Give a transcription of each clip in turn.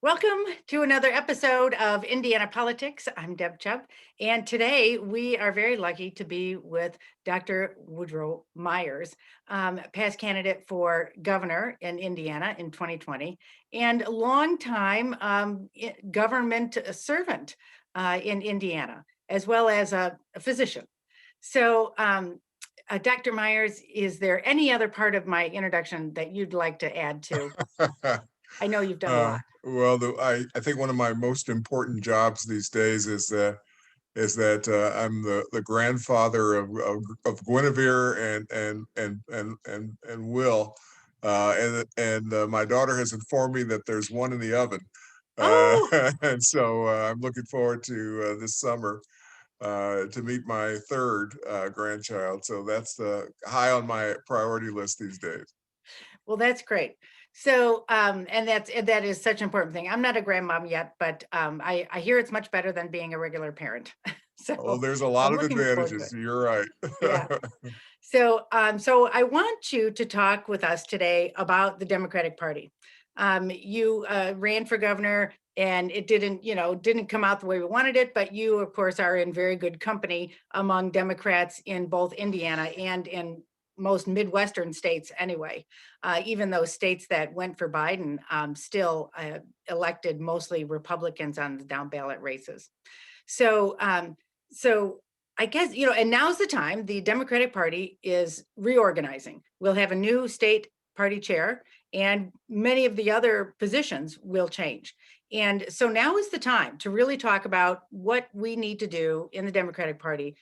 Welcome to another episode of Indiana Politics. I'm Deb Chubb, and today we are very lucky to be with Dr. Woodrow Myers, past candidate for governor in Indiana in 2020, and a longtime government servant in Indiana, as well as a physician. So, Dr. Myers, is there any other part of my introduction that you'd like to add to? I know you've done a lot. I think one of my most important jobs these days is that I'm the grandfather of Guinevere and Will, and my daughter has informed me that there's one in the oven, uh, Oh, and so I'm looking forward to this summer to meet my third grandchild. So that's high on my priority list these days. well, that's great. So, that is such an important thing. I'm not a grandmom yet, but I hear it's much better than being a regular parent. Oh, So there's a lot I'm of looking forward to advantages. it. You're right. Yeah. So I want you to talk with us today about the Democratic Party. You ran for governor, and it didn't come out the way we wanted it. But you, of course, are in very good company among Democrats in both Indiana and in most Midwestern states, anyway. Even those states that went for Biden still elected mostly Republicans on the down ballot races. So, um, so I guess, and now's the time. The Democratic Party is reorganizing. We'll have a new state party chair, and many of the other positions will change. And so now is the time to really talk about what we need to do in the Democratic Party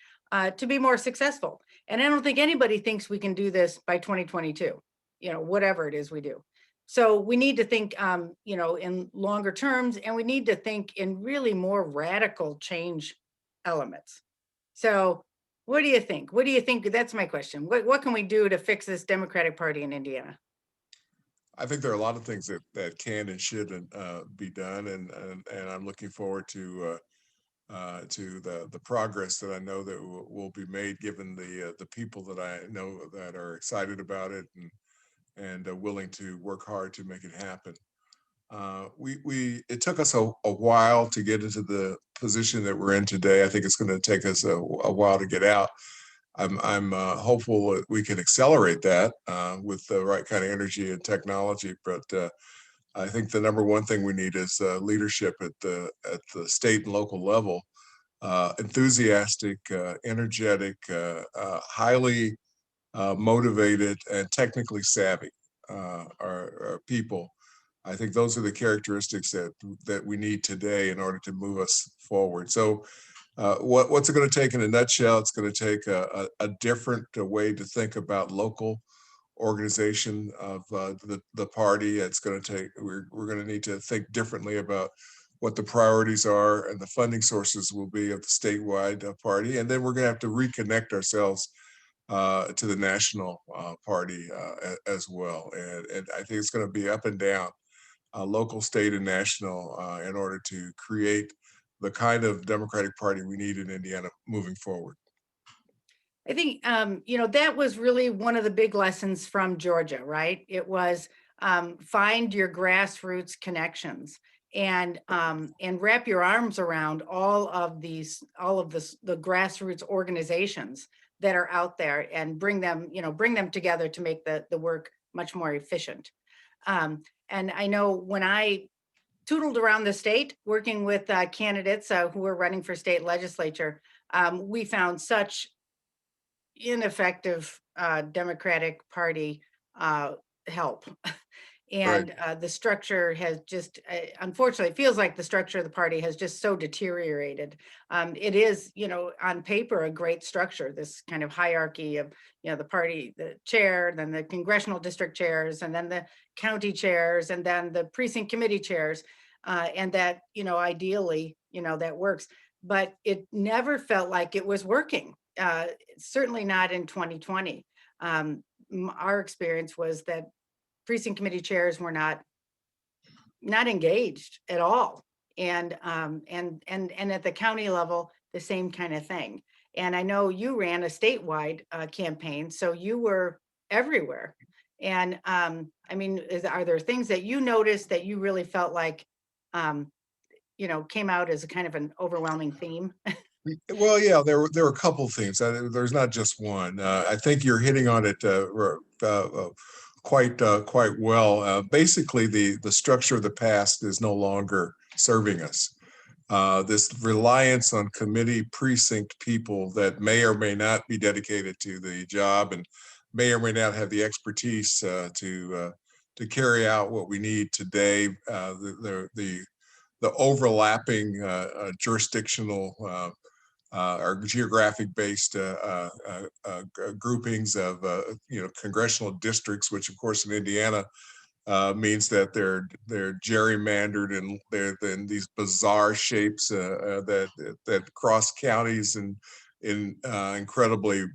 to be more successful. And I don't think anybody thinks we can do this by 2022, whatever it is we do. So we need to think, in longer terms, and we need to think in really more radical change elements. So, what do you think? What do you think? That's my question. What can we do to fix this Democratic Party in Indiana? I think there are a lot of things that can and should be done, and I'm looking forward to the progress that I know that will be made, given the people that I know that are excited about it and willing to work hard to make it happen. We It took us a while to get into the position that we're in today. I think it's going to take us a while to get out. I'm hopeful that we can accelerate that with the right kind of energy and technology. But I think the number one thing we need is leadership at the state and local level. Enthusiastic, energetic, highly motivated, and technically savvy are people. I think those are the characteristics that we need today in order to move us forward. So what's it going to take in a nutshell? It's going to take a different way to think about local organization of the party. It's going to take we're going to need to think differently about what the priorities are and the funding sources will be of the statewide party, and then we're going to have to reconnect ourselves to the national party as well. And I think it's going to be up and down, local, state, and national, in order to create the kind of Democratic Party we need in Indiana moving forward. I think, that was really one of the big lessons from Georgia, right? It was find your grassroots connections and wrap your arms around all of the grassroots organizations that are out there and bring them together to make the work much more efficient. And I know when I tootled around the state working with candidates who were running for state legislature, we found such ineffective Democratic Party help. Right. And the structure has just, unfortunately, it feels like the structure of the party has just so deteriorated. It is, on paper, a great structure, this kind of hierarchy of, the party, the chair, then the congressional district chairs, and then the county chairs, and then the precinct committee chairs. And that, ideally, that works. But it never felt like it was working, certainly not in 2020. Our experience was that precinct committee chairs were not engaged at all, and at the county level, the same kind of thing. And I know you ran a statewide campaign, so you were everywhere. And I mean, are there things that you noticed that you really felt like um, came out as a kind of an overwhelming theme. Well, yeah, there were a couple themes. There's not just one. I think you're hitting on it quite well. Basically, the structure of the past is no longer serving us. This reliance on committee precinct people that may or may not be dedicated to the job and may or may not have the expertise to carry out what we need today. The overlapping jurisdictional or geographic-based groupings of congressional districts, which of course in Indiana means that they're gerrymandered and they're in these bizarre shapes that cross counties and in incredibly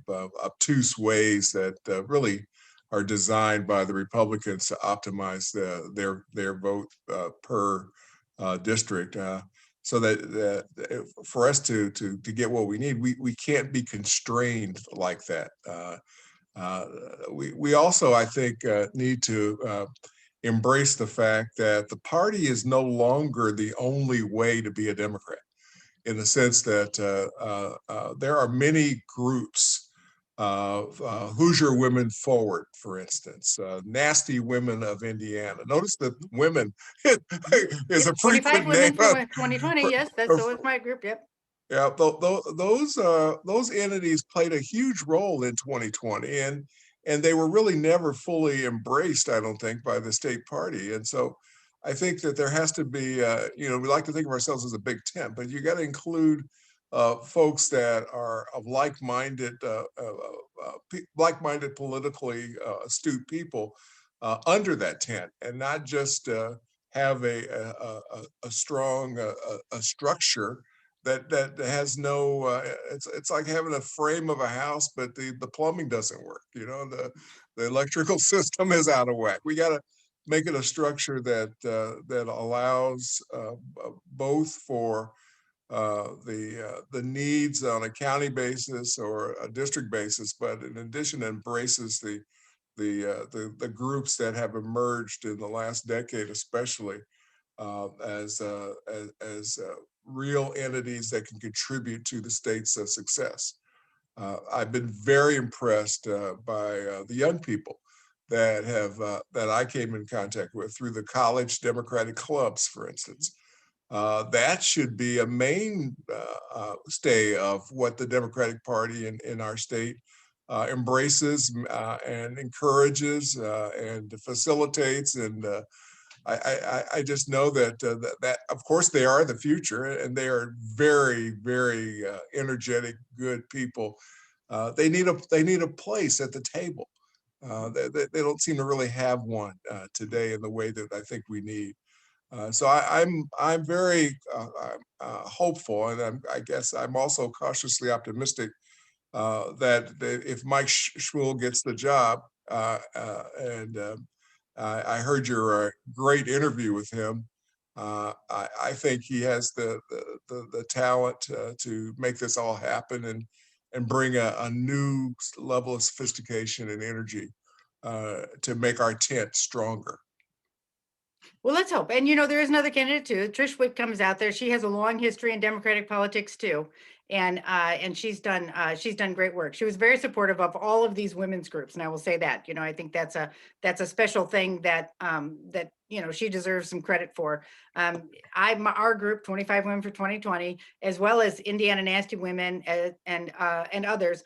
obtuse ways that really are designed by the Republicans to optimize their vote per district. So for us to get what we need, we can't be constrained like that. Uh, we also, I think, need to embrace the fact that the party is no longer the only way to be a Democrat, in the sense that there are many groups. Hoosier Women Forward, for instance, Nasty Women of Indiana. Notice that women is Yep, a 25 frequent name women for 2020. for, Yes, that's so is my group. Yep. yeah, those entities played a huge role in 2020, and they were really never fully embraced, I don't think, by the state party. And so, I think that there has to be, we like to think of ourselves as a big tent, but you got to include folks that are of like-minded, politically astute people under that tent, and not just have a strong a structure that has no it's like having a frame of a house but the plumbing doesn't work, the electrical system is out of whack. We got to make it a structure that allows both for the needs on a county basis or a district basis, but in addition embraces the groups that have emerged in the last decade, especially as real entities that can contribute to the state's success. I've been very impressed by the young people that I came in contact with through the college Democratic clubs, for instance. That should be a main stay of what the Democratic Party in our state embraces and encourages and facilitates. And I just know that of course they are the future, and they are very, very energetic, good people. They need a place at the table. They don't seem to really have one today in the way that I think we need. So I'm very hopeful, and I guess I'm also cautiously optimistic that if Mike Schmuel gets the job, and I heard your great interview with him. I think he has the talent to make this all happen and bring a new level of sophistication and energy to make our tent stronger. Well, let's hope. And there is another candidate too. Trish Wick comes out there. She has a long history in Democratic politics too, and she's done great work. She was very supportive of all of these women's groups, and I will say that. I think that's a special thing that she deserves some credit for. Our group, 25 Women for 2020, as well as Indiana Nasty Women and others,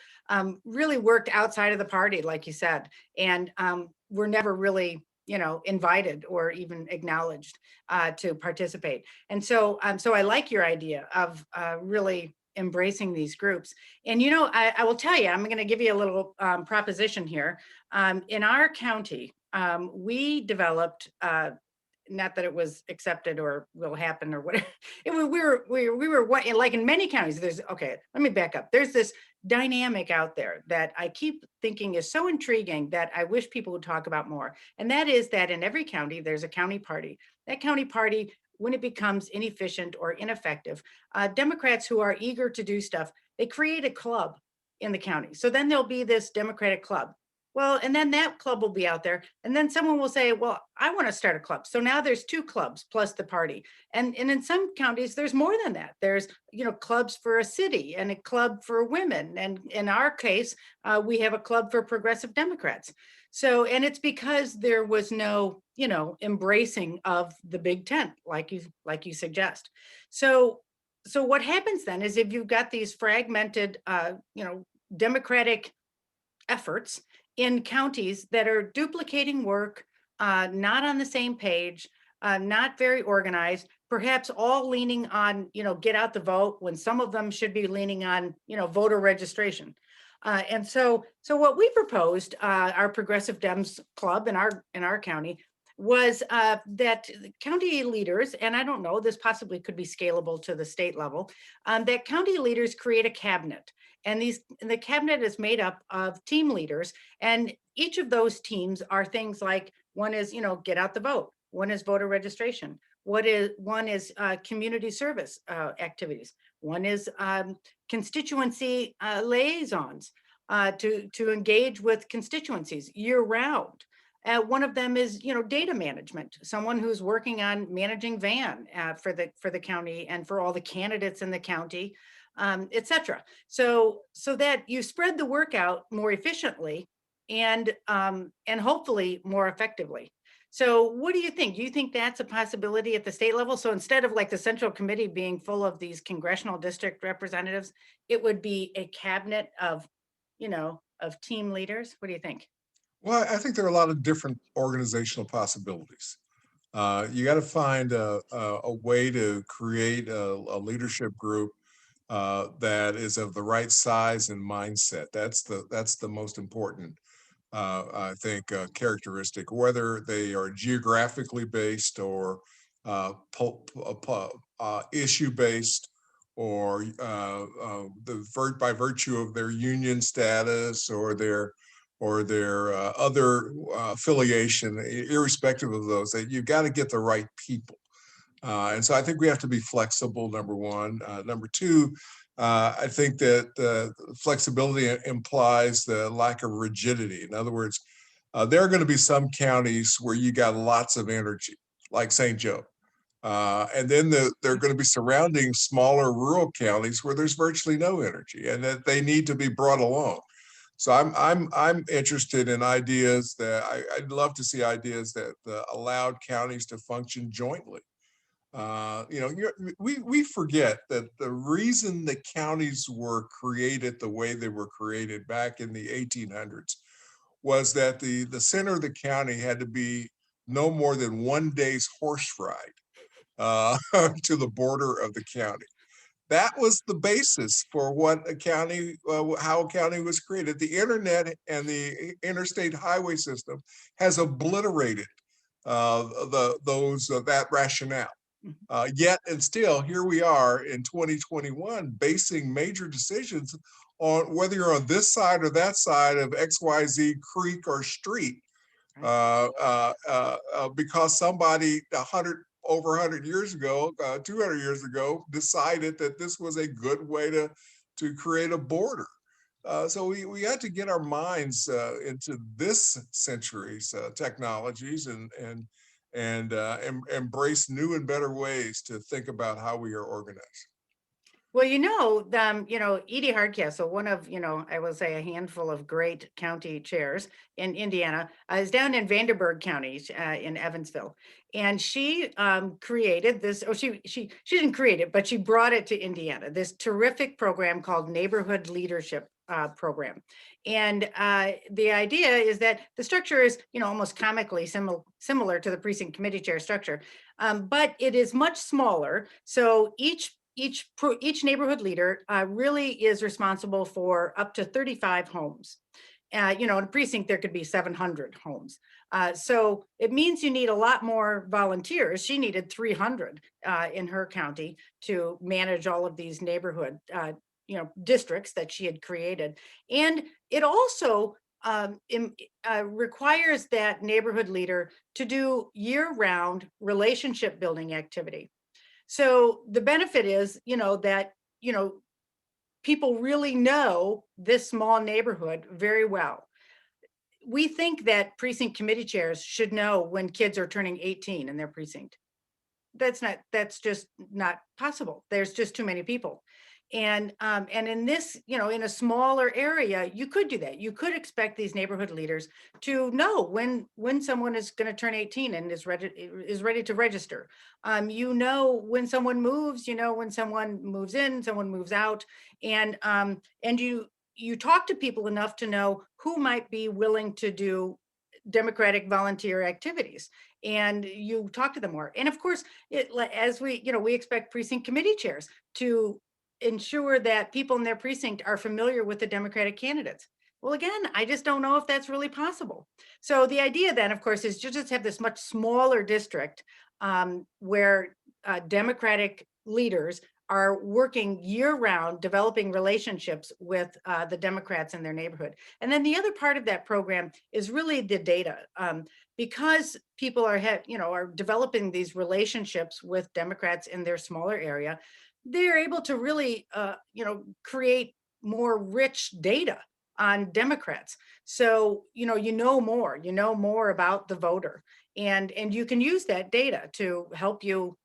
really worked outside of the party, like you said, and were never really invited or even acknowledged to participate. And so I like your idea of really embracing these groups. And I will tell you, I'm going to give you a little proposition here. In our county, we developed. Not that it was accepted or will happen or whatever. We were like in many counties. Okay, let me back up. There's this dynamic out there that I keep thinking is so intriguing that I wish people would talk about more. And that is that in every county, there's a county party. That county party, when it becomes inefficient or ineffective, Democrats who are eager to do stuff, they create a club in the county. So then there'll be this Democratic club. Well, and then that club will be out there. And then someone will say, well, I want to start a club. So now there's two clubs plus the party. And in some counties, there's more than that. There's, clubs for a city and a club for women. And in our case, we have a club for progressive Democrats. So, and it's because there was no, embracing of the big tent, like you suggest. So, so what happens then is if you've got these fragmented, Democratic efforts in counties that are duplicating work, not on the same page, not very organized, perhaps all leaning on, get out the vote when some of them should be leaning on, voter registration. And so what we proposed, our Progressive Dems Club in our county, was that county leaders, and I don't know, this possibly could be scalable to the state level, that county leaders create a cabinet. And the cabinet is made up of team leaders, and each of those teams are things like one is, get out the vote, one is voter registration, one is community service activities, one is constituency liaisons to engage with constituencies year round. One of them is, data management. Someone who's working on managing van for the county and for all the candidates in the county, etc. So that you spread the work out more efficiently and hopefully more effectively. So what do you think? Do you think that's a possibility at the state level? So instead of like the central committee being full of these congressional district representatives, it would be a cabinet of team leaders. What do you think? Well, I think there are a lot of different organizational possibilities. You got to find a way to create a leadership group that is of the right size and mindset. That's the most important, I think, characteristic. Whether they are geographically based or issue based, or by virtue of their union status or their other affiliation, irrespective of those, that you've got to get the right people. And so I think we have to be flexible, number one. Number two, I think that flexibility implies the lack of rigidity. In other words, there are going to be some counties where you got lots of energy, like St. Joe. And then there are going to be surrounding smaller rural counties where there's virtually no energy, and that they need to be brought along. So I'm interested in ideas that I'd love to see ideas that allowed counties to function jointly. We forget that the reason the counties were created the way they were created back in the 1800s was that the center of the county had to be no more than one day's horse ride to the border of the county. That was the basis for what a county, how a county was created. The internet and the interstate highway system has obliterated that rationale. Yet and still, here we are in 2021, basing major decisions on whether you're on this side or that side of XYZ creek or street, because somebody over 100 years ago, 200 years ago, decided that this was a good way to create a border. So we had to get our minds into this century's technologies and embrace new and better ways to think about how we are organized. Well, Edie Hardcastle, one of, I will say a handful of great county chairs in Indiana, is down in Vanderburgh County in Evansville. And she created this, she didn't create it, but she brought it to Indiana, this terrific program called Neighborhood Leadership Program. And the idea is that the structure is, almost comically similar to the precinct committee chair structure, but it is much smaller. So each neighborhood leader really is responsible for up to 35 homes. In a precinct, there could be 700 homes. So it means you need a lot more volunteers. She needed 300 in her county to manage all of these neighborhood, districts that she had created. And it also requires that neighborhood leader to do year-round relationship building activity. So the benefit is, that, people really know this small neighborhood very well. we think that precinct committee chairs should know when kids are turning 18 in their precinct. That's just not possible. There's just too many people. And in this, in a smaller area, you could do that. You could expect these neighborhood leaders to know when someone is going to turn 18 and is ready to register. When someone moves, when someone moves in, someone moves out, and you talk to people enough to know who might be willing to do democratic volunteer activities, and you talk to them more. And of course, as we expect precinct committee chairs to ensure that people in their precinct are familiar with the democratic candidates. Well, again, I just don't know if that's really possible. So the idea then, of course, is to just have this much smaller district, where democratic leaders are working year round, developing relationships with the Democrats in their neighborhood. And then the other part of that program is really the data, because people are developing these relationships with Democrats in their smaller area. They're able to really, create more rich data on Democrats. So you know more about the voter, and you can use that data to help you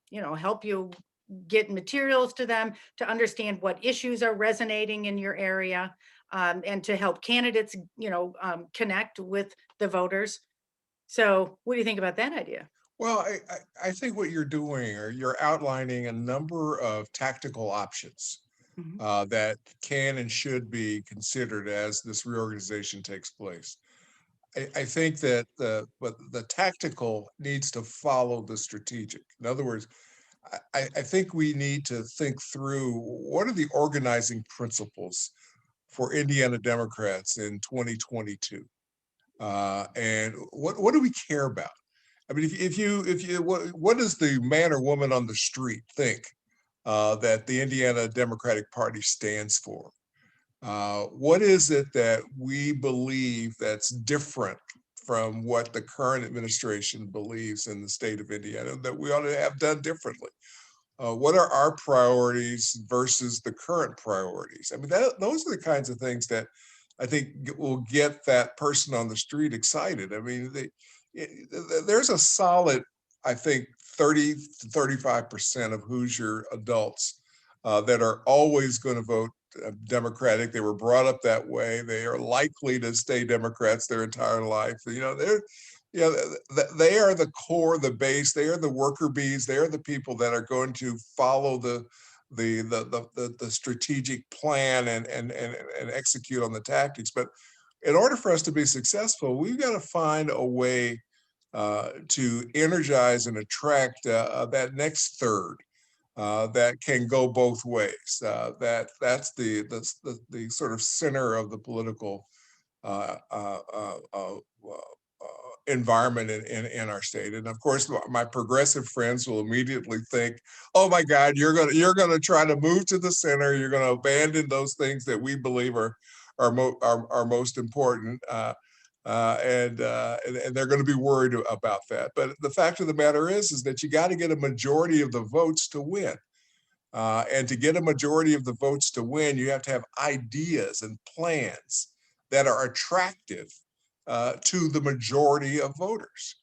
get materials to them, to understand what issues are resonating in your area, and to help candidates, connect with the voters. So, what do you think about that idea? Well, I think what you're doing, or you're outlining a number of tactical options Mhm. that can and should be considered as this reorganization takes place. I think that the tactical needs to follow the strategic. In other words, I think we need to think through what are the organizing principles for Indiana Democrats in 2022, and what do we care about? I mean, if you what does the man or woman on the street think that the Indiana Democratic Party stands for? What is it that we believe that's different from what the current administration believes in the state of Indiana that we ought to have done differently? What are our priorities versus the current priorities? I mean, those are the kinds of things that I think will get that person on the street excited. I mean, there's a solid, I think, 30 to 35% of Hoosier adults that are always going to vote Democratic. They were brought up that way. They are likely to stay Democrats their entire life. They are the core, the base. They are the worker bees. They are the people that are going to follow the strategic plan and execute on the tactics. But in order for us to be successful, we've got to find a way to energize and attract that next third that can go both ways. That's the sort of center of the political uh, uh, uh, uh, environment in our state. And of course, my progressive friends will immediately think, "Oh my God, you're gonna try to move to the center. You're gonna abandon those things that we believe are most important." And they're going to be worried about that. But the fact of the matter is that you got to get a majority of the votes to win. And to get a majority of the votes to win, you have to have ideas and plans that are attractive to the majority of voters.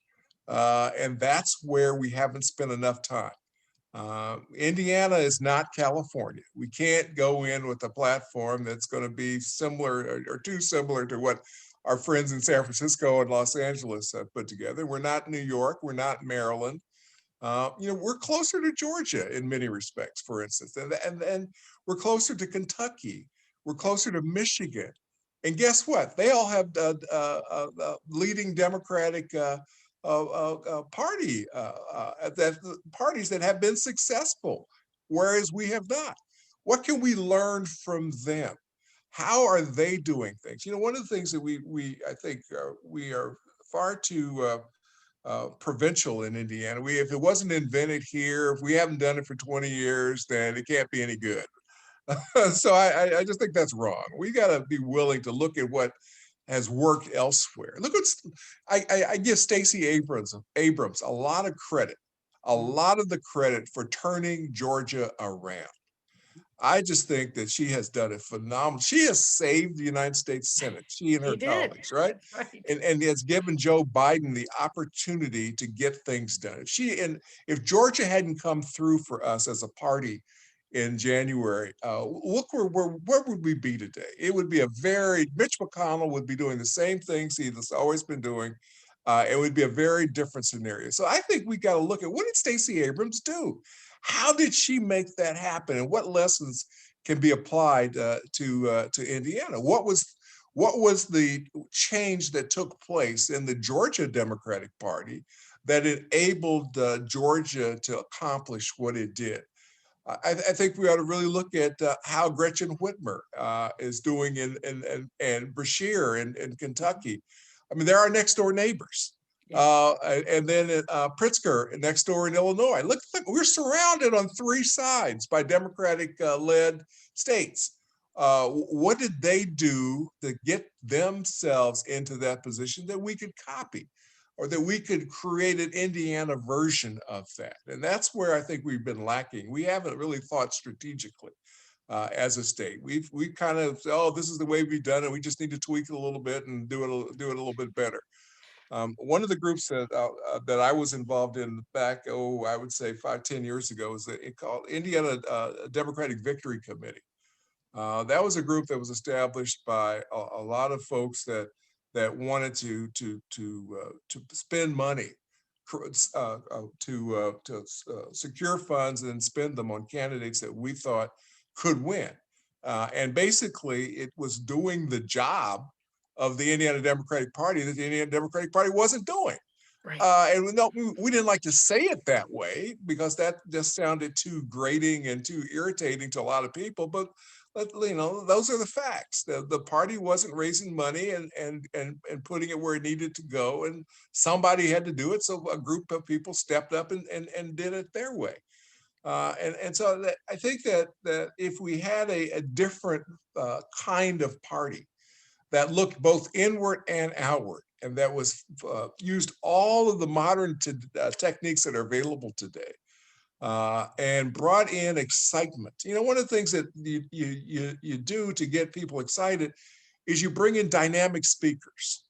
And that's where we haven't spent enough time. Indiana is not California. We can't go in with a platform that's going to be similar or too similar to what our friends in San Francisco and Los Angeles have put together. We're not New York. We're not Maryland. We're closer to Georgia in many respects, for instance, and we're closer to Kentucky. We're closer to Michigan. And guess what? They all have leading Democratic parties that have been successful, whereas we have not. What can we learn from them? How are they doing things? One of the things that we I think we are far too provincial in Indiana. If it wasn't invented here, if we haven't done it for 20 years, then it can't be any good. So I just think that's wrong. We got to be willing to look at what has worked elsewhere. Look what's I give Stacey Abrams a lot of credit, a Mhm. lot of the credit for turning Georgia around. I just think that she has done a phenomenal. She has saved the United States Senate, she and her She did. colleagues, right? That's right. And has given Joe Biden the opportunity to get things done. If Georgia hadn't come through for us as a party in January, look where would we be today? It would be a very Mitch McConnell would be doing the same things he's always been doing. It would be a very different scenario. So I think we got to look at what did Stacey Abrams do? How did she make that happen, and what lessons can be applied to Indiana? What was the change that took place in the Georgia Democratic Party that enabled Georgia to accomplish what it did? I think we ought to really look at how Gretchen Whitmer is doing and Brashear in Kentucky. I mean, they're our next door neighbors. Yeah. And then Pritzker next door in Illinois. Look, we're surrounded on three sides by Democratic led states. What did they do to get themselves into that position that we could copy? Or that we could create an Indiana version of that. And that's where I think we've been lacking. We haven't really thought strategically as a state. We kind of, oh, this is the way we've done it. We just need to tweak it a little bit and do it a little bit better. One of the groups that I was involved in back, I would say 5-10 years ago, was called Indiana Democratic Victory Committee. That was a group that was established by a lot of folks that wanted to spend money to secure funds and spend them on candidates that we thought could win. And basically, it was doing the job of the Indiana Democratic Party that the Indiana Democratic Party wasn't doing. Right. And no, we didn't like to say it that way because that just sounded too grating and too irritating to a lot of people. But those are the facts. The party wasn't raising money and putting it where it needed to go, and somebody had to do it. So a group of people stepped up and did it their way. And so I think that if we had a different kind of party that looked both inward and outward, and that was used all of the modern techniques that are available today, and brought in excitement. One of the things that you do to get people excited is you bring in dynamic speakers.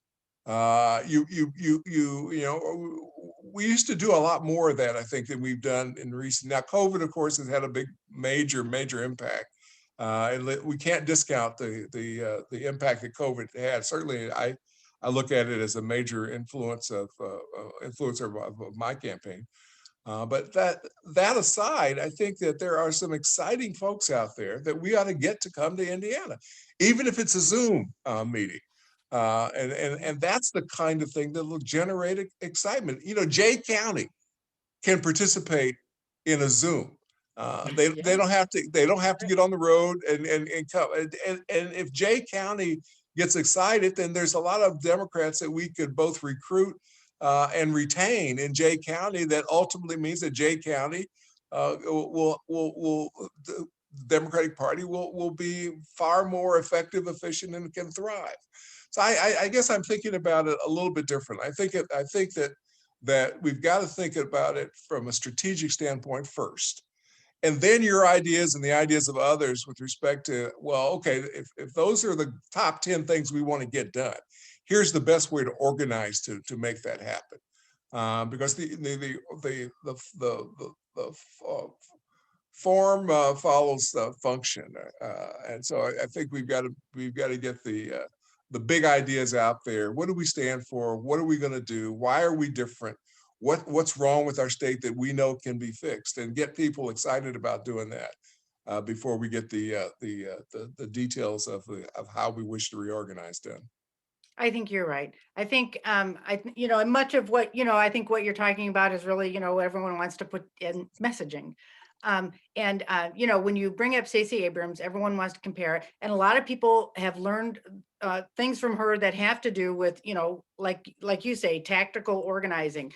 We used to do a lot more of that, I think, than we've done in recent. Now, COVID, of course, has had a big, major impact. And we can't discount the impact that COVID had. Certainly, I look at it as a major influencer of my campaign. But that aside, I think that there are some exciting folks out there that we ought to get to come to Indiana, even if it's a Zoom meeting. And that's the kind of thing that will generate excitement. Jay County can participate in a Zoom. They Yeah. don't have to Right. get on the road and come. And if Jay County gets excited, then there's a lot of Democrats that we could both recruit and retain in Jay County. That ultimately means that Jay County the Democratic Party will be far more effective, efficient, and can thrive. So I guess I'm thinking about it a little bit different. I think that we've got to think about it from a strategic standpoint first, and then your ideas and the ideas of others with respect to, well, okay, if those are the top 10 things we want to get done, here's the best way to organize to make that happen. Because the form follows the function, and so I think we've got to get the big ideas out there. What do we stand for? What are we going to do? Why are we different? What's wrong with our state that we know can be fixed, and get people excited about doing that before we get the details of how we wish to reorganize done. I think you're right. I think, and much of what, I think what you're talking about is really, what everyone wants to put in messaging. When you bring up Stacey Abrams, everyone wants to compare it. And a lot of people have learned things from her that have to do with, like you say, tactical organizing,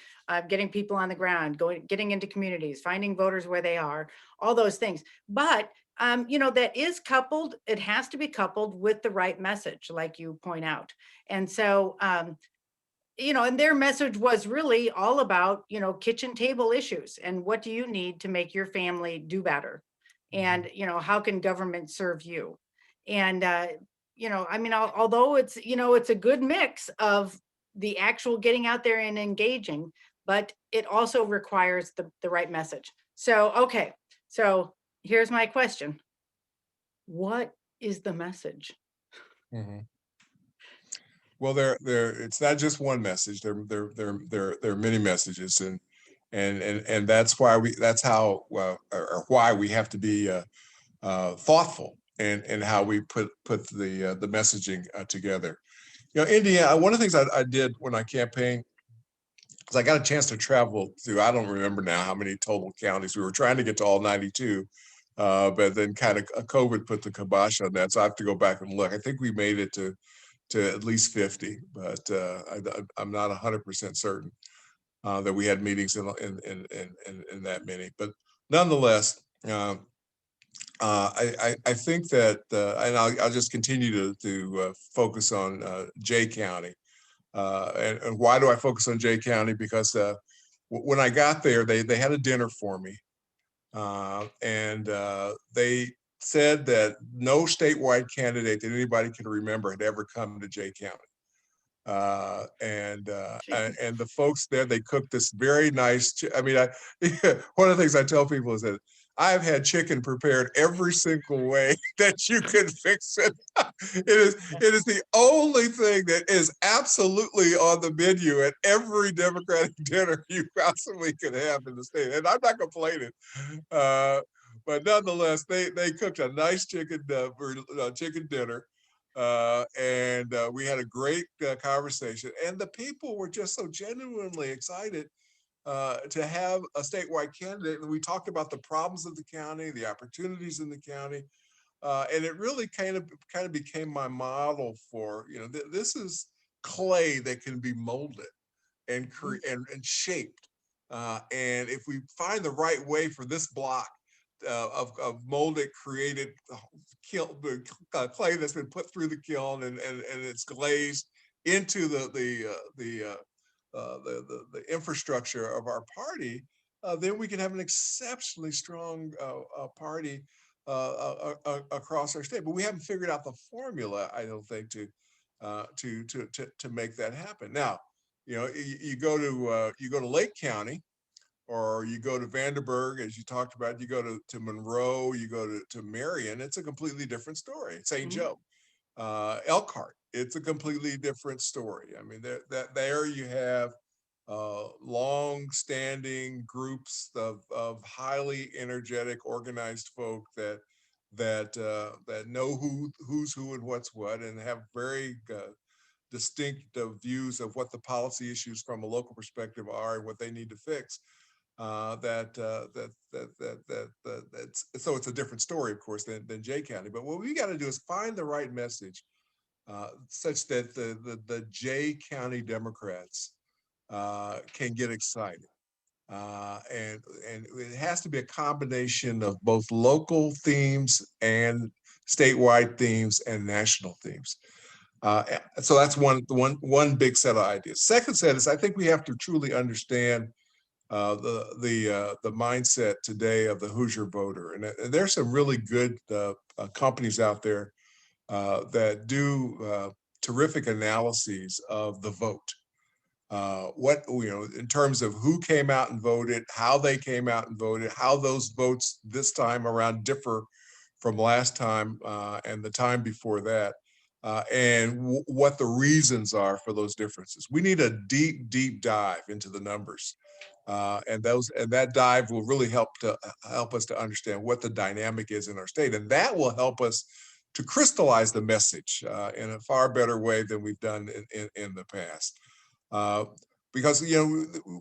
getting people on the ground, getting into communities, finding voters where they are, all those things. But that is coupled, it has to be coupled with the right message, like you point out. And so, and their message was really all about, kitchen table issues and what do you need to make your family do better. Mhm. and how can government serve you? And I mean, although it's a good mix of the actual getting out there and engaging, but it also requires the right message. So okay, so here's my question: what is the message? Mhm. Well, it's not just one message. There are many messages, and that's how, well, or why we have to be thoughtful in how we put the messaging together. Indiana. One of the things I did when I campaigned is I got a chance to travel through. I don't remember now how many total counties. We were trying to get to all 92, but then kind of COVID put the kibosh on that. So I have to go back and look. I think we made it to at least 50, but I'm not 100% certain that we had meetings in that many. But nonetheless, I think that, and I'll just continue to focus on Jay County. And why do I focus on Jay County? Because when I got there, they had a dinner for me, and they said that no statewide candidate that anybody can remember had ever come to Jay County. And the folks there, they cooked this very nice. I mean, one of the things I tell people is that I've had chicken prepared every single way that you can fix it. It is the only thing that is absolutely on the menu at every Democratic dinner you possibly could have in the state, and I'm not complaining. Uh, but nonetheless, they cooked a nice chicken dinner, and we had a great conversation. And the people were just so genuinely excited to have a statewide candidate. And we talked about the problems of the county, the opportunities in the county, and it really kind of became my model for this is clay that can be molded and shaped. And if we find the right way for this block of molded, created clay that's been put through the kiln and it's glazed into the infrastructure of our party, then we can have an exceptionally strong party across our state. But we haven't figured out the formula, I don't think, to make that happen. Now, you go to Lake County, or you go to Vanderburgh, as you talked about, you go to Monroe, you go to Marion, it's a completely different story. St. Mhm. Joe, Elkhart, it's a completely different story. I mean, there you have long-standing groups of highly energetic, organized folk that know who's who and what's what, and have very distinct views of what the policy issues from a local perspective are and what they need to fix. So it's a different story, of course, than Jay County. But what we got to do is find the right message, such that the Jay County Democrats can get excited. And it has to be a combination of both local themes and statewide themes and national themes. So that's one big set of ideas. Second set is, I think we have to truly understand the mindset today of the Hoosier voter, and there's some really good companies out there that do terrific analyses of the vote. What in terms of who came out and voted, how they came out and voted, how those votes this time around differ from last time and the time before that, and what the reasons are for those differences. We need a deep dive into the numbers, and that dive will really help us to understand what the dynamic is in our state, and that will help us to crystallize the message in a far better way than we've done in the past. Uh, because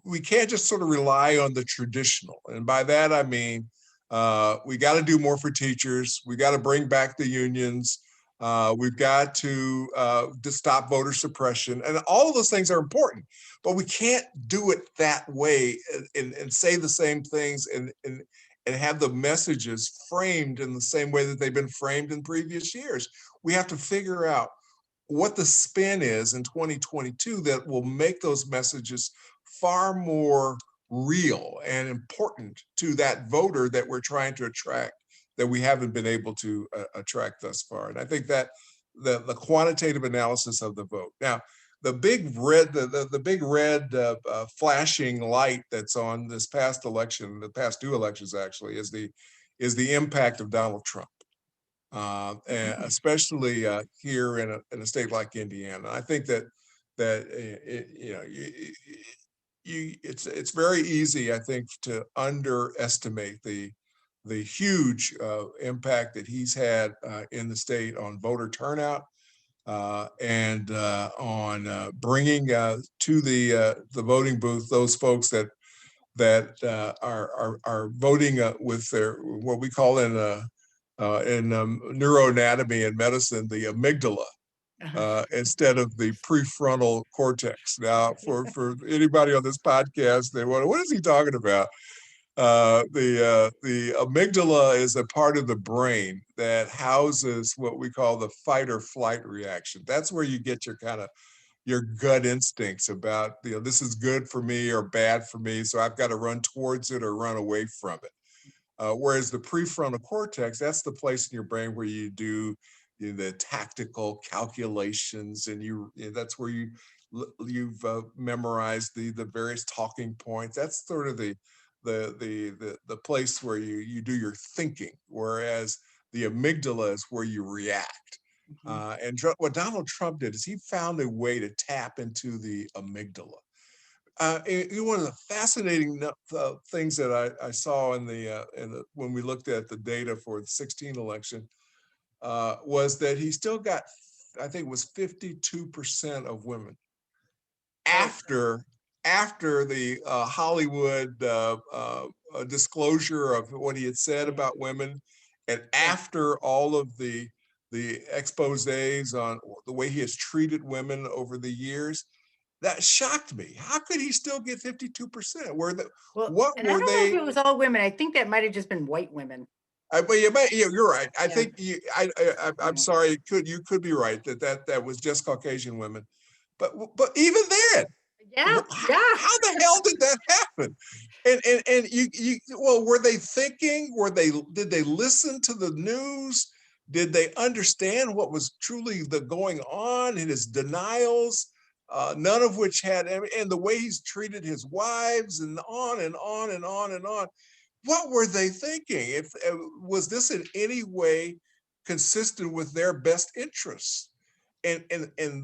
we can't just sort of rely on the traditional, and by that I mean we got to do more for teachers. We got to bring back the unions. We've got to stop voter suppression, and all of those things are important. But we can't do it that way and say the same things and have the messages framed in the same way that they've been framed in previous years. We have to figure out what the spin is in 2022 that will make those messages far more real and important to that voter that we're trying to attract that we haven't been able to attract thus far. And I think that the quantitative analysis of the vote. Now, the big red, the big red flashing light that's on this past election, the past two elections actually, is the impact of Donald Trump, and especially here in a state like Indiana. I think that you know it's very easy, I think, to underestimate the huge impact that he's had in the state on voter turnout, and on bringing to the voting booth those folks that are voting with their, what we call in neuroanatomy and medicine, the amygdala, instead of the prefrontal cortex. Now, for anybody on this podcast, they wonder, what is he talking about? The amygdala is a part of the brain that houses what we call the fight or flight reaction. That's where you get your kind of your gut instincts about, this is good for me or bad for me, so I've got to run towards it or run away from it. Whereas the prefrontal cortex, that's the place in your brain where you do the tactical calculations, and that's where you've memorized the various talking points. That's sort of the place where you do your thinking, whereas the amygdala is where you react. And what Donald Trump did is he found a way to tap into the amygdala. One of the fascinating things that I saw in when we looked at the data for the 16 election, was that he still got, I think it was 52% of women after the Hollywood disclosure of what he had said about women, and after all of the exposés on the way he has treated women over the years. That shocked me. How could he still get 52%? Well, What and I were don't know if they? it was all women. I think that might have just been white women. But you're right. I Yeah. think I'm sorry. You could be right that was just Caucasian women, but even then, Yeah, how the hell did that happen? And well, were they thinking? Did they listen to the news? Did they understand what was truly going on in his denials? None of which had, and the way he's treated his wives, and on and on and on and on. What were they thinking? If was this in any way consistent with their best interests? And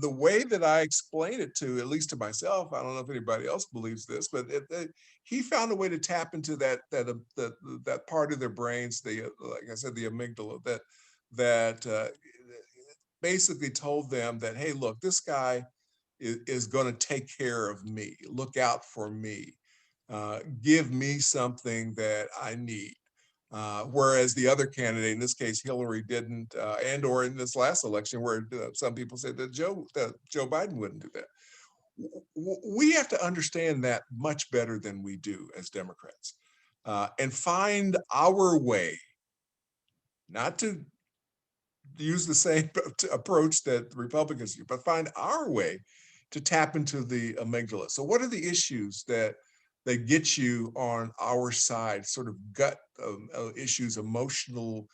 the way that I explain it to, at least to myself, I don't know if anybody else believes this, but he found a way to tap into that part of their brains, like I said, the amygdala, that basically told them that, hey, look, this guy is going to take care of me, look out for me, give me something that I need. Whereas the other candidate, in this case, Hillary, didn't, or in this last election, where some people said that Joe Biden wouldn't do that. We have to understand that much better than we do as Democrats, and find our way, not to use the same approach that the Republicans do, but find our way to tap into the amygdala. So what are the issues that get you on our side, sort of gut issues, emotional?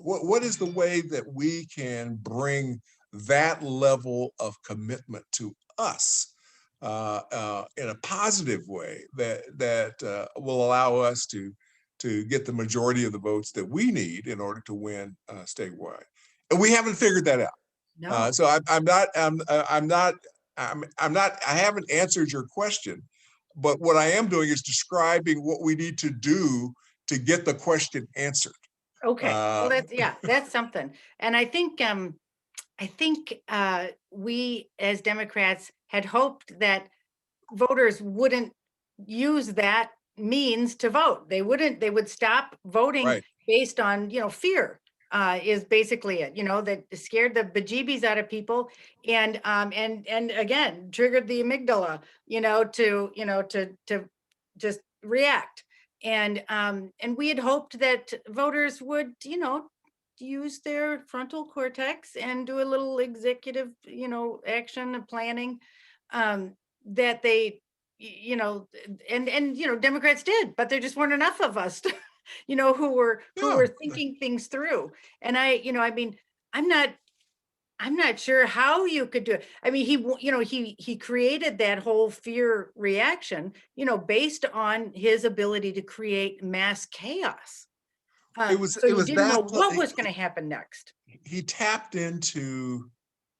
What is the way that we can bring that level of commitment to us in a positive way that will allow us to get the majority of the votes that we need in order to win statewide? And we haven't figured that out. no. So I haven't answered your question, but what I am doing is describing what we need to do to get the question answered. Okay. Well, Uh, that's something. And I think we as Democrats had hoped that voters wouldn't use that means to vote. They would stop voting right. based on, fear, is basically it, that scared the bejeebies out of people, and again, triggered the amygdala, to just react. And we had hoped that voters would, use their frontal cortex and do a little executive, action and planning, that they, Democrats did, but there just weren't enough of us who Yeah, were thinking things through. And I mean, I'm not I'm not sure how you could do it. I mean, he created that whole fear reaction, based on his ability to create mass chaos. So it you was didn't know that what was going to happen next. he tapped into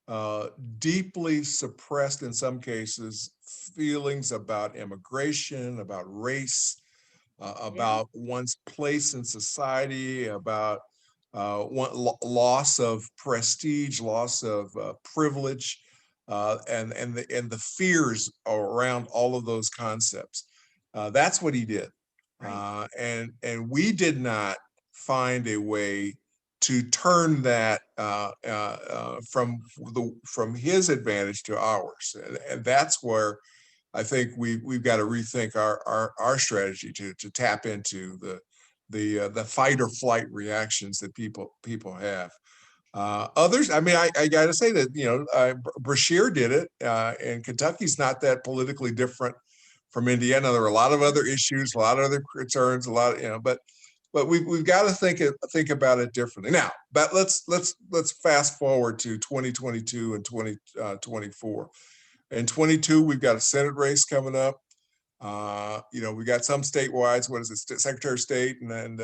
uh, deeply suppressed, in some cases, feelings about immigration, about race, Yeah, about one's place in society, about loss of prestige, loss of privilege, and the fears around all of those concepts. That's what he did, right. and we did not find a way to turn that from his advantage to ours, and that's where I think we've got to rethink our strategy to tap into the fight or flight reactions that people have. Others, I mean, I got to say that Brashear did it, and Kentucky's not that politically different from Indiana. There are a lot of other issues, a lot of other concerns, a lot of but we've got to think about it differently now. But let's fast forward to 2022 and 2024. In 22, we've got a Senate race coming up. We got some statewide. What is it, Secretary of State, and then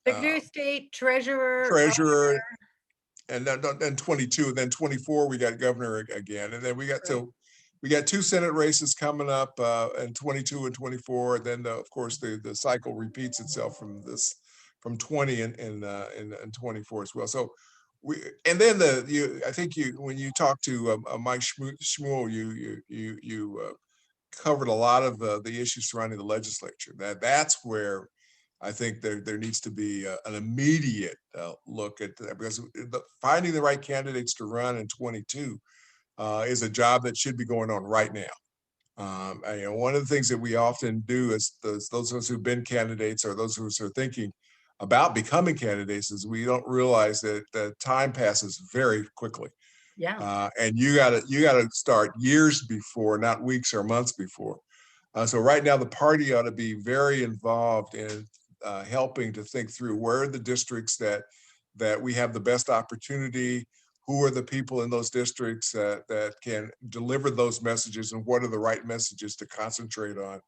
Secretary of State, treasurer, treasurer, and then 22, and then 24, we got governor again, and then right. we got two Senate races coming up in 22 and 24. And then of course the cycle repeats itself from 20 and 24 as well. So we and then I think you when you talk to Mike Shmuel, you covered a lot of the issues surrounding the legislature. That's where I think there needs to be an immediate look at that, because finding the right candidates to run in 22 is a job that should be going on right now. One of the things that we often do is those of us who've been candidates, or those of us who are thinking about becoming candidates, is we don't realize that time passes very quickly. Yeah. And you gotta start years before, not weeks or months before. So right now, the party ought to be very involved in helping to think through where are the districts that we have the best opportunity, who are the people in those districts that can deliver those messages, and what are the right messages to concentrate on,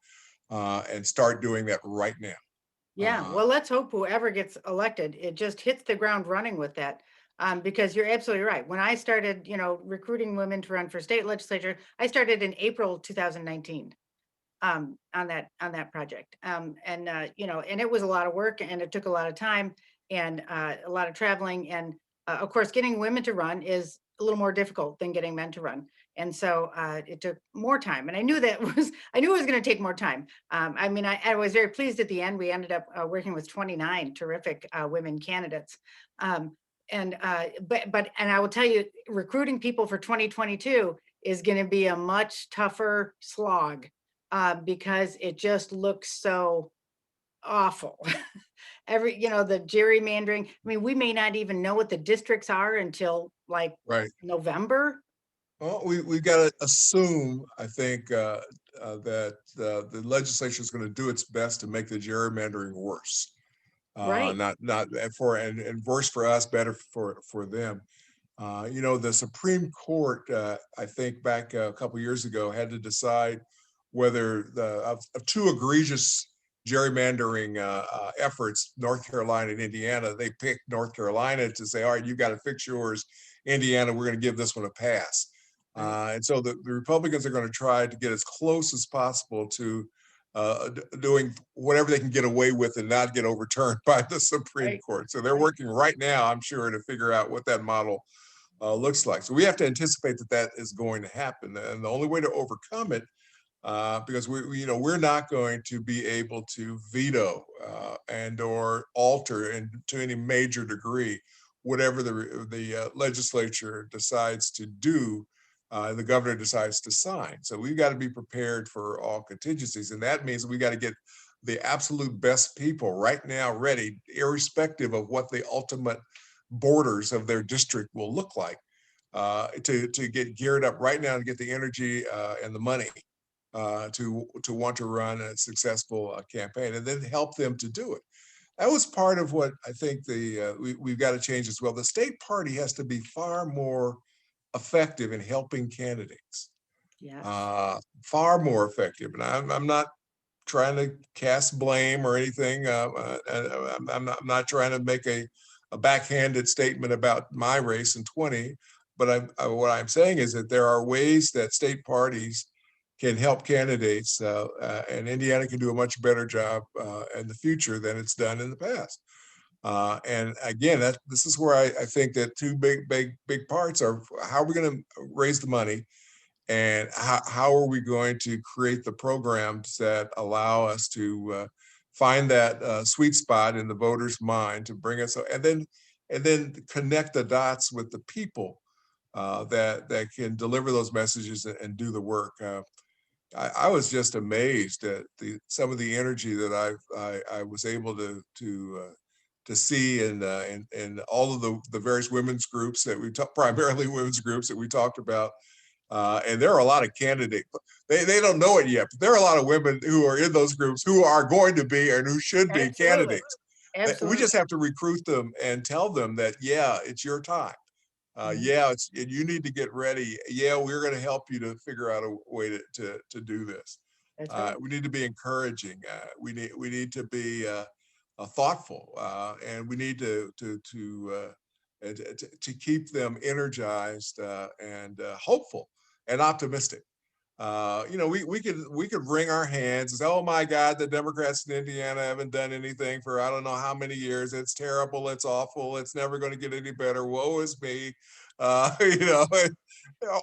and start doing that right now. Yeah, Uh, well, let's hope whoever gets elected, it just hits the ground running with that. Because you're absolutely right. When I started, recruiting women to run for state legislature, I started in April 2019, on that project. And it was a lot of work, and it took a lot of time, and a lot of traveling. And of course, getting women to run is a little more difficult than getting men to run. And so it took more time. And I knew it was going to take more time. I mean, I was very pleased at the end. We ended up working with 29 terrific women candidates. And I will tell you, recruiting people for 2022 is going to be a much tougher slog, because it just looks so awful. The gerrymandering. I mean, we may not even know what the districts are until like right. November. Well, we've got to assume, I think, that the legislature is going to do its best to make the gerrymandering worse. Right. Not and worse for us, better for them. The Supreme Court, I think back a couple years ago, had to decide whether of two egregious gerrymandering efforts, North Carolina and Indiana. They picked North Carolina to say, all right, you got to fix yours. Indiana, we're going to give this one a pass. Right. And so the Republicans are going to try to get as close as possible to doing whatever they can get away with and not get overturned by the Supreme Right. Court. So they're Right. working right now, I'm sure, to figure out what that model looks like. So we have to anticipate that is going to happen, and the only way to overcome it, because we're not going to be able to veto and or alter, and to any major degree, whatever the legislature decides to do. The governor decides to sign. So we've got to be prepared for all contingencies, and that means we got to get the absolute best people right now ready, irrespective of what the ultimate borders of their district will look like, to get geared up right now and get the energy and the money to want to run a successful campaign, and then help them to do it. That was part of what I think we've got to change as well. The state party has to be far more effective in helping candidates, Yes, far more effective. And I'm not trying to cast blame or anything. I'm not trying to make a backhanded statement about my race in 20, but what I'm saying is that there are ways that state parties can help candidates, and Indiana can do a much better job in the future than it's done in the past. And again, this is where I think that two big parts are: how are we going to raise the money, and how are we going to create the programs that allow us to find that sweet spot in the voter's mind to bring us, and then connect the dots with the people that can deliver those messages and do the work. I was just amazed at some of the energy that I was able to see in all of the various women's groups that we talked, primarily women's groups that we talked about. And there are a lot of candidates. They don't know it yet, but there are a lot of women who are in those groups who are going to be and who should be absolutely, candidates. We just absolutely. have to recruit them and tell them that, yeah, it's your time. Mhm. Yeah, you need to get ready. Yeah, we're going to help you to figure out a way to do this. That's right. We need to be encouraging. We need to be thoughtful, and we need to keep them energized and hopeful and optimistic. We could wring our hands and say, "Oh my God, the Democrats in Indiana haven't done anything for I don't know how many years. It's terrible. It's awful. It's never going to get any better. Woe is me." You know,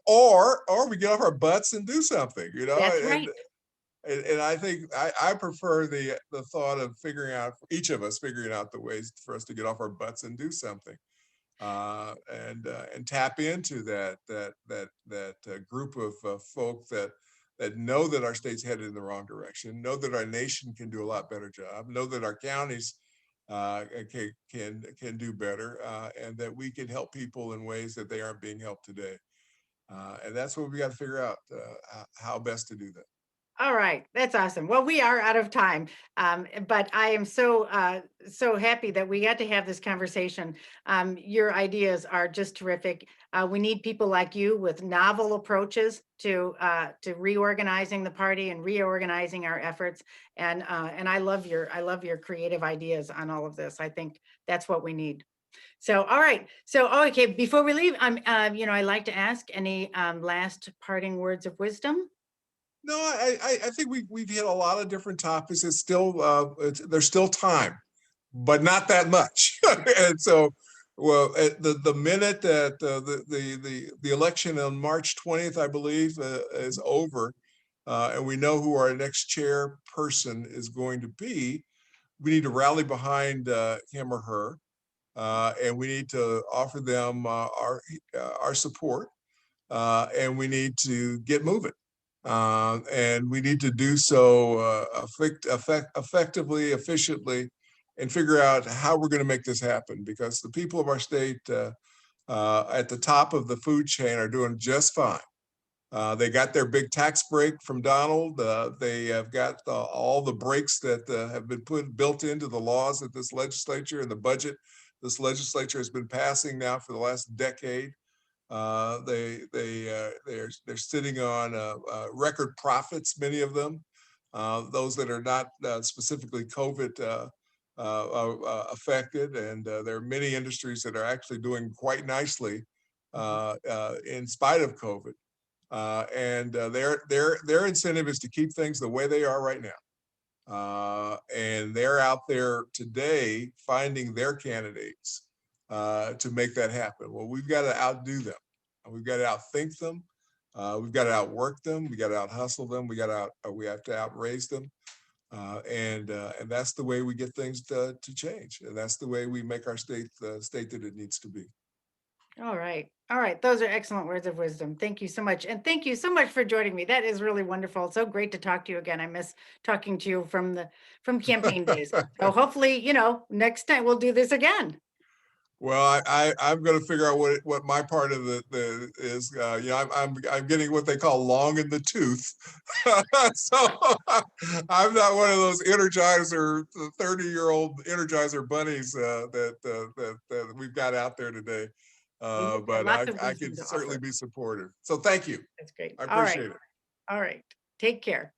or we get off our butts and do something. That's And right. and I think I prefer the thought of figuring out, each of us figuring out the ways for us to get off our butts and do something, and tap into that group of folk that know that our state's headed in the wrong direction, know that our nation can do a lot better job, know that our counties can do better, and that we can help people in ways that they aren't being helped today. And that's what we got to figure out, how best to do that. All right, that's awesome. Well, we are out of time, but I am so happy that we got to have this conversation. Your ideas are just terrific. We need people like you with novel approaches to reorganizing the party and reorganizing our efforts. And I love your creative ideas on all of this. I think that's what we need. So, all right. So, okay, before we leave, I like to ask any last parting words of wisdom. No, I think we've hit a lot of different topics. It's still there's still time, but not that much. And so, well, at the minute that the election on March 20th, I believe, is over, and we know who our next chairperson is going to be, we need to rally behind him or her, and we need to offer them our support, and we need to get moving. And we need to do so effectively, efficiently, and figure out how we're going to make this happen, because the people of our state at the top of the food chain are doing just fine. They got their big tax break from Donald. They have got all the breaks that have been built into the laws that this legislature and the budget this legislature has been passing now for the last decade. They're sitting on record profits, many of them. Those that are not specifically COVID affected, and there are many industries that are actually doing quite nicely Mhm. in spite of COVID. And their incentive is to keep things the way they are right now. And they're out there today finding their candidates to make that happen. Well, we've got to outdo them. We've got to outthink them. We've got to outwork them. We got to out hustle them. We have to outraise them. And that's the way we get things to change. And that's the way we make our state the state that it needs to be. All right. All right. Those are excellent words of wisdom. Thank you so much. And thank you so much for joining me. That is really wonderful. It's so great to talk to you again. I miss talking to you from campaign days. So hopefully, next time we'll do this again. Well, I'm going to figure out what my part of the is. I'm getting what they call long in the tooth, so I'm not one of those Energizer 30-year-old Energizer bunnies that we've got out there today. Well, you've got But lots of I wisdom could to certainly offer. be supportive. So thank you. That's great. I All right. appreciate it. All right. Take care.